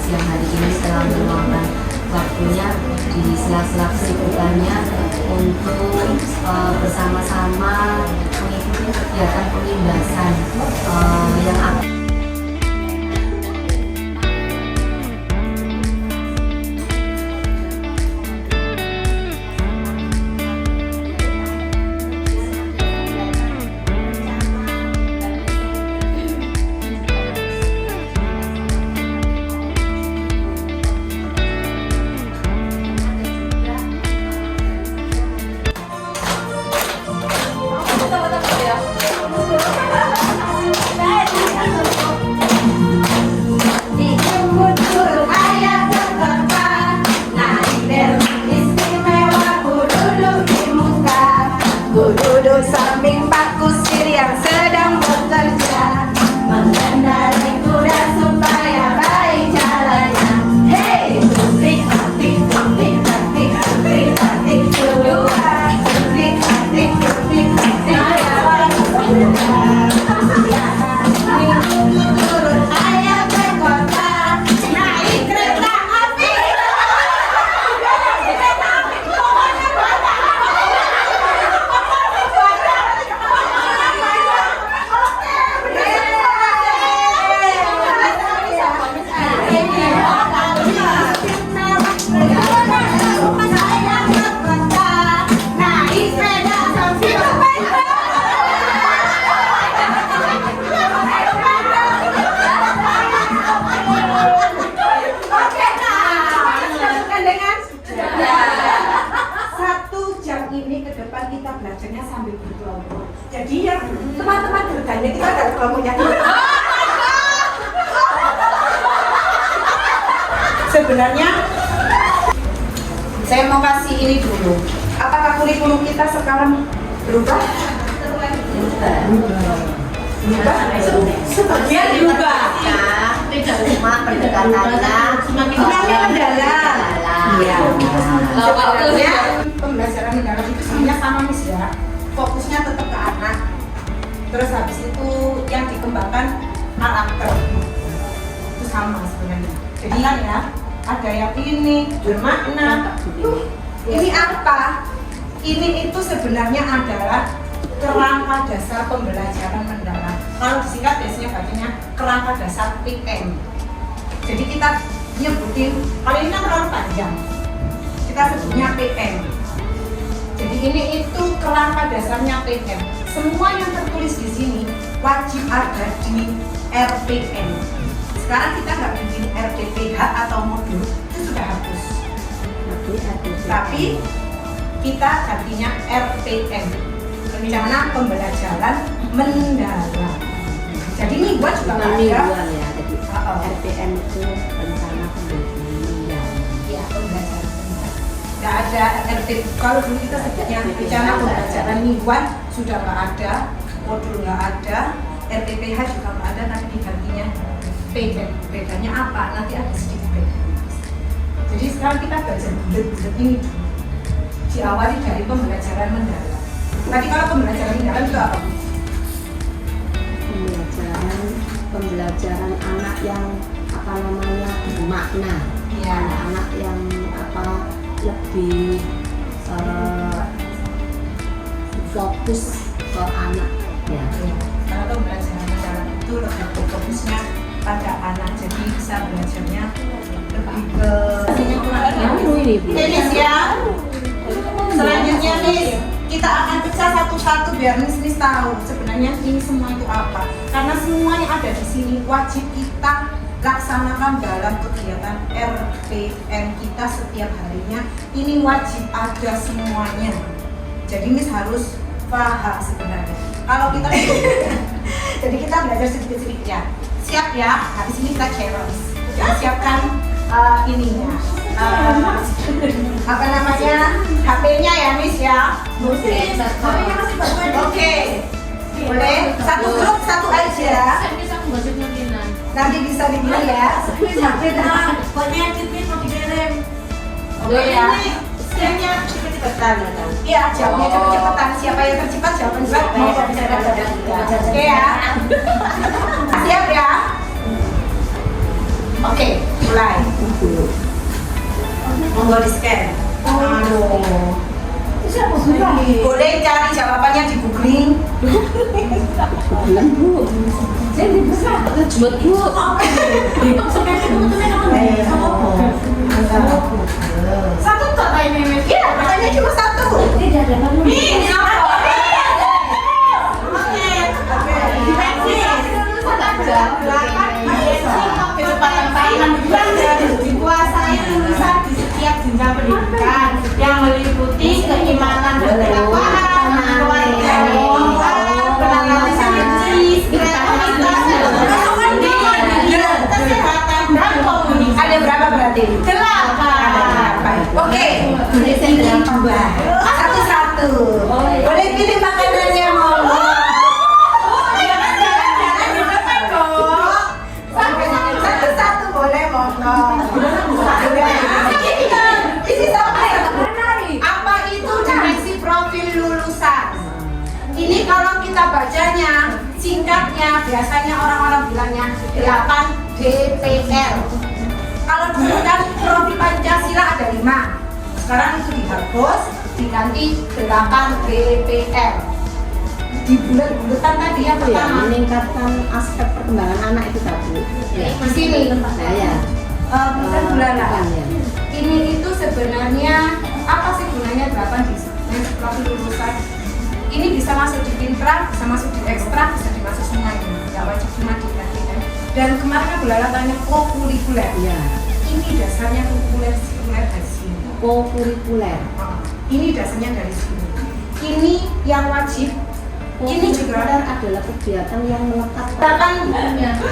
siang hari ini telah meluangkan waktunya di sela-sela kesibukannya untuk bersama-sama mengikuti kegiatan pemindasan yang akan duduk samping Pak Kusir yang sedang bekerja mengendarai kuda supaya baik jalannya. Hei, tutik tatik tutik tatik tutik tatik kedua, tutik tatik tutik tatik turun ayam ke kota naik kereta api. Ini ke depan kita belajarnya sambil berkelompok. Jadi yang teman-teman bertanya kita ada kelompoknya. Sebenarnya saya mau kasih ini dulu. Apakah kurikulum kita sekarang berubah? Berubah? Sebagian berubah. tidak cuma pendekatannya semakin mendalam. Iya. Sebenarnya pembelajaran mendalam itu sebenarnya sama Miss ya. Fokusnya tetap ke anak. Terus habis itu yang dikembangkan karakter. Itu sama sebenarnya. Jadi kan ya, ada yang ini bermakna. Ini apa? Ini itu sebenarnya adalah kerangka dasar pembelajaran mendalam. Kalau disingkat biasanya bacanya kerangka dasar PM. Jadi kita nyebutin, kalau ini kan terlalu panjang, kita sebutnya PM. Jadi ini itu kerangka dasarnya PM. Semua yang tertulis di sini wajib ada di RPM. Sekarang kita nggak bikin RPPH atau modul, itu sudah hapus. Tapi kita gantinya RPM, rencana pembelajaran mendalam. Jadi ini gua juga nggak ada. Ya, jadi RPM itu rencana pembelajaran mendalam. Ya, pembelajaran mendalam. Nggak ada RPM. Kalau dulu kita sebutnya rencana pembelajaran mingguan sudah nggak ada, modul nggak ada, RPPH juga nggak ada, tapi digantinya PM. Bedanya apa? Nanti ada sedikit beda. Jadi sekarang kita belajar bulat-bulat ini dulu. Diawali dari pembelajaran mendalam. Tadi kalau pembelajaran mendalam itu apa? Pembelajaran anak yang apa namanya bermakna, Ya. anak yang lebih fokus ke anak ya. Karena pembelajaran mendalam itu lebih fokusnya pada anak, jadi bisa belajarnya lebih ke ini ya. Selanjutnya Miss, kita akan pecah satu-satu biar Miss tahu sebenarnya ini semua itu apa. Karena semua yang ada di sini wajib kita laksanakan dalam kegiatan RPM kita setiap harinya. Ini wajib ada semuanya. Jadi Miss harus paham sebenarnya. Kalau kita jadi kita belajar sedikit-sedikit ya. Siap ya? Habis ini kita challenge. Jadi siapkan ininya. Apa namanya? HP-nya ya Miss ya. Oke. Boleh? Satu grup satu aja. Nanti bisa dibeli ya. Pokoknya editnya mau dikirim. Oke ya. Skennya cepet-cepetan. Iya, jawabnya cepet-cepetan. Siapa yang tercepat jawaban dulu. Oke ya. Siap ya. Oke, mulai. Monggo di scan. Aduh. Boleh cari jawabannya di googling. Jadi besar, cuma Bu. Satu tak ini? Iya, makanya cuma satu. Tidak ada apa. Ini apa? Kecepatan tangan dikuasai lulusan di setiap jenjang pendidikan yang meliputi keimanan dan ketakwaan, kewarganegaraan, penanganan kritis, kreativitas, kesehatan dan komunikasi. Ada berapa berarti? 8. Oke. Satu-satu. Boleh pilih makanannya, monggo. Satu-satu boleh, monggo. Ini apa itu direksi profil lulusan? Ini kalau kita bacanya singkatnya biasanya orang-orang bilangnya 8 DPL. Kalau dulu kan profil Pancasila ada 5. Sekarang itu dihapus diganti 8 DPL. Di bulat-bulatan tadi yang pertama meningkatkan aspek perkembangan anak itu satu. Ya. di sini. Saya. Bulan-bulan. Ini itu sebenarnya apa sih gunanya 8 di profil lulusan? Ini bisa masuk di Pintra, bisa masuk di Ekstra, bisa dimasuk semuanya. Nggak wajib cuma di KTM. Dan kemarin kan Bulala tanya kokurikuler. Ya. Ini dasarnya sekuler dari sini. Kokurikuler. Ini dasarnya dari sini. Ini yang wajib. Ini juga adalah kegiatan yang melekat. Katakan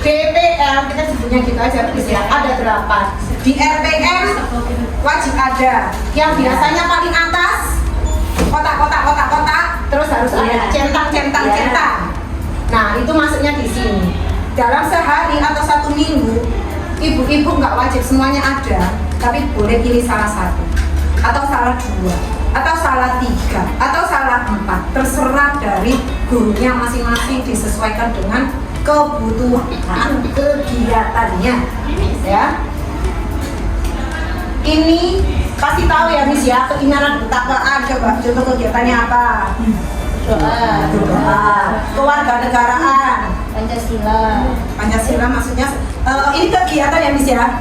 DPL kita sebutnya gitu aja please ya. Ada 8. Di RPM wajib ada. Yang biasanya paling atas kotak. Terus harus ada centang. Nah itu masuknya di sini. Dalam sehari atau 1 minggu, ibu-ibu nggak wajib semuanya ada, tapi boleh pilih salah satu, atau salah 2, atau salah 3, atau salah 4. Terserah dari gurunya masing-masing disesuaikan dengan kebutuhan kegiatannya. Ya. Ini pasti tahu ya Miss ya, keinginan bertakwaan. Coba contoh kegiatannya apa? Doa. Kewarganegaraan. Pancasila maksudnya ini kegiatan ya Miss ya?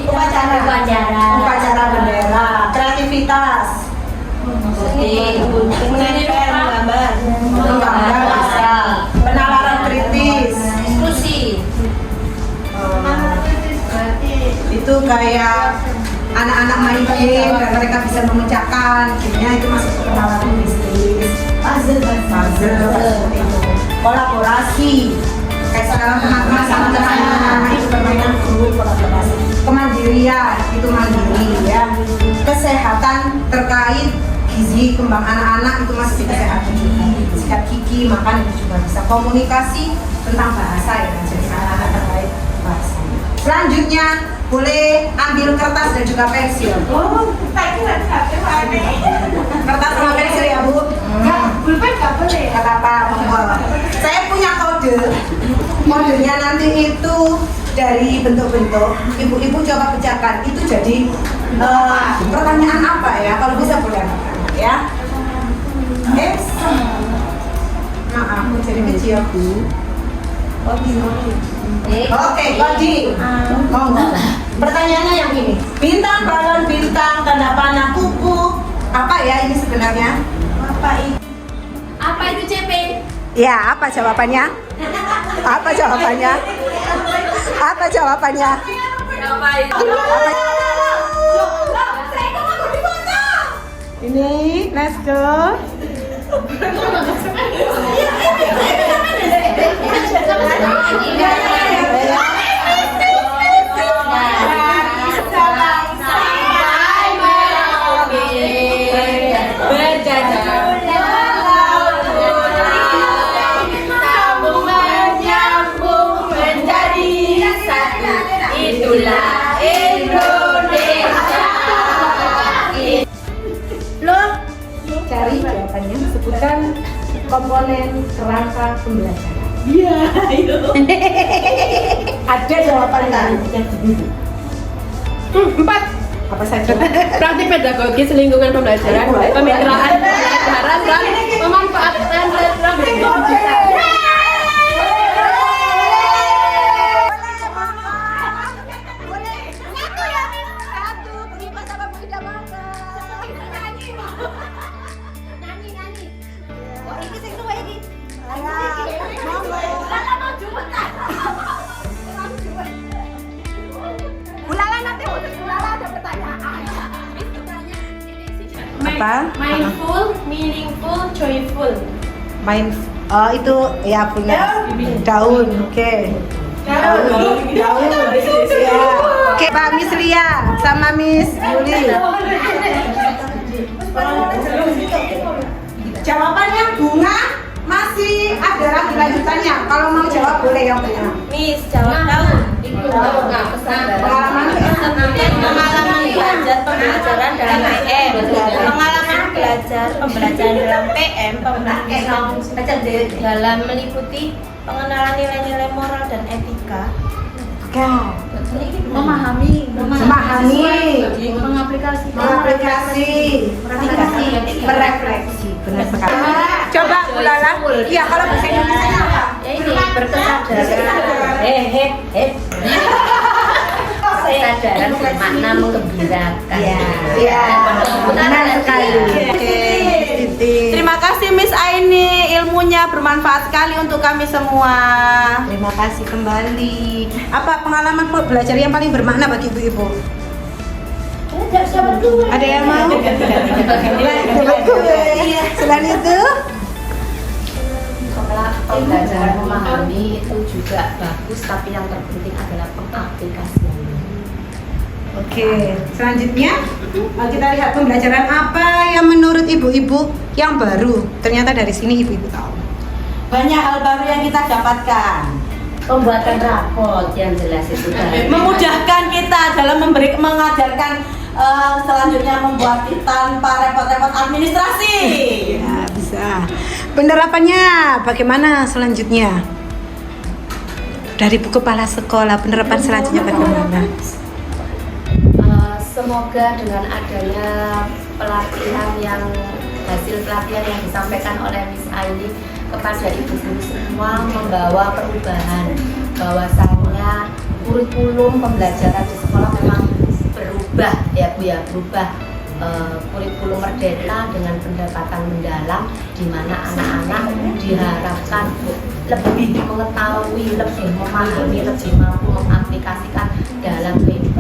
Upacara bendera. Kreativitas. Menempel gambar. Penalaran kritis. Diskusi. Itu kayak anak-anak main game dan mereka bisa memecahkan gamenya, itu masuk ke penalaran bisnis. Puzzle seperti itu. Kolaborasi kayak sekarang teman-teman sama teman-teman itu permainan grup, kolaborasi. Kemandirian itu mandiri ya. Kesehatan terkait gizi kembang anak-anak itu masih di kesehatan juga. Sikat gigi, makan itu juga bisa. Komunikasi tentang bahasa ya, jadi anak-anak terkait bahasa. Selanjutnya boleh ambil kertas dan juga pensil. Kertas sama pensil ya Bu? Pulpen nggak boleh. Kata apa? Saya punya kode. Kodenya nanti itu dari bentuk-bentuk. Ibu-ibu coba pecahkan. Itu jadi pertanyaan apa ya? Kalau bisa boleh ya. Maaf, jadi kecil Bu. Oke, Kodi. Pertanyaannya yang ini. Bintang, balon, bintang, tanda panah, kuku. Apa ya ini sebenarnya? Apa itu CP? Ya, apa jawabannya? Apa jawabannya? Apa jawabannya? Apa itu? Ini, let's go. Itulah Indonesia. Cari jawabannya, sebutkan komponen kerangka pembelajaran. Iya, ayo. Ada jawaban kan? 4. Apa saja? Praktik pedagogis lingkungan pembelajaran, kemitraan pembelajaran, dan pemanfaatan teknologi. Apa? Mindful, meaningful, joyful. Main itu ya punya daun, oke. Daun. Ya. Oke, Pak Miss Lia sama Miss Yuli. Jawabannya bunga masih ada lagi lanjutannya. Kalau mau jawab boleh yang punya. Miss, jawab daun. Pengalaman belajar pembelajaran dalam PM, pengalaman belajar pembelajaran dalam PM, pembelajaran dalam meliputi pengenalan nilai-nilai moral dan etika, Memahami, mengaplikasi, merefleksi. Benar sekali. Coba Ulala. Iya, kalau bahasa Indonesia apa? ya ini berkesadaran, kesadaran bermakna menggembirakan. Iya, benar sekali. Oke, Terima kasih Miss Aini, ilmunya bermanfaat sekali untuk kami semua. terima kasih kembali. Apa pengalaman belajar yang paling bermakna bagi ibu-ibu? Ada yang mau? Selain itu, Pembelajaran memahami itu juga bagus, tapi yang terpenting adalah pengaplikasiannya. oke. Selanjutnya kita lihat pembelajaran apa yang menurut ibu-ibu yang baru. Ternyata dari sini ibu-ibu tahu. Banyak hal baru yang kita dapatkan. Pembuatan raport yang jelas itu tadi. Memudahkan kita dalam mengajarkan selanjutnya membuat tanpa repot-repot administrasi. Ya, bisa. Penerapannya bagaimana selanjutnya? Dari buku kepala sekolah, penerapan selanjutnya bagaimana? Semoga dengan adanya pelatihan yang hasil pelatihan yang disampaikan oleh Miss Aini kepada ibu guru semua membawa perubahan, bahwasanya kurikulum pembelajaran di sekolah memang berubah ya Bu ya, berubah. Kurikulum merdeka dengan pendekatan mendalam di mana anak-anak diharapkan lebih mengetahui, lebih memahami, lebih mampu mengaplikasikan dalam kehidupan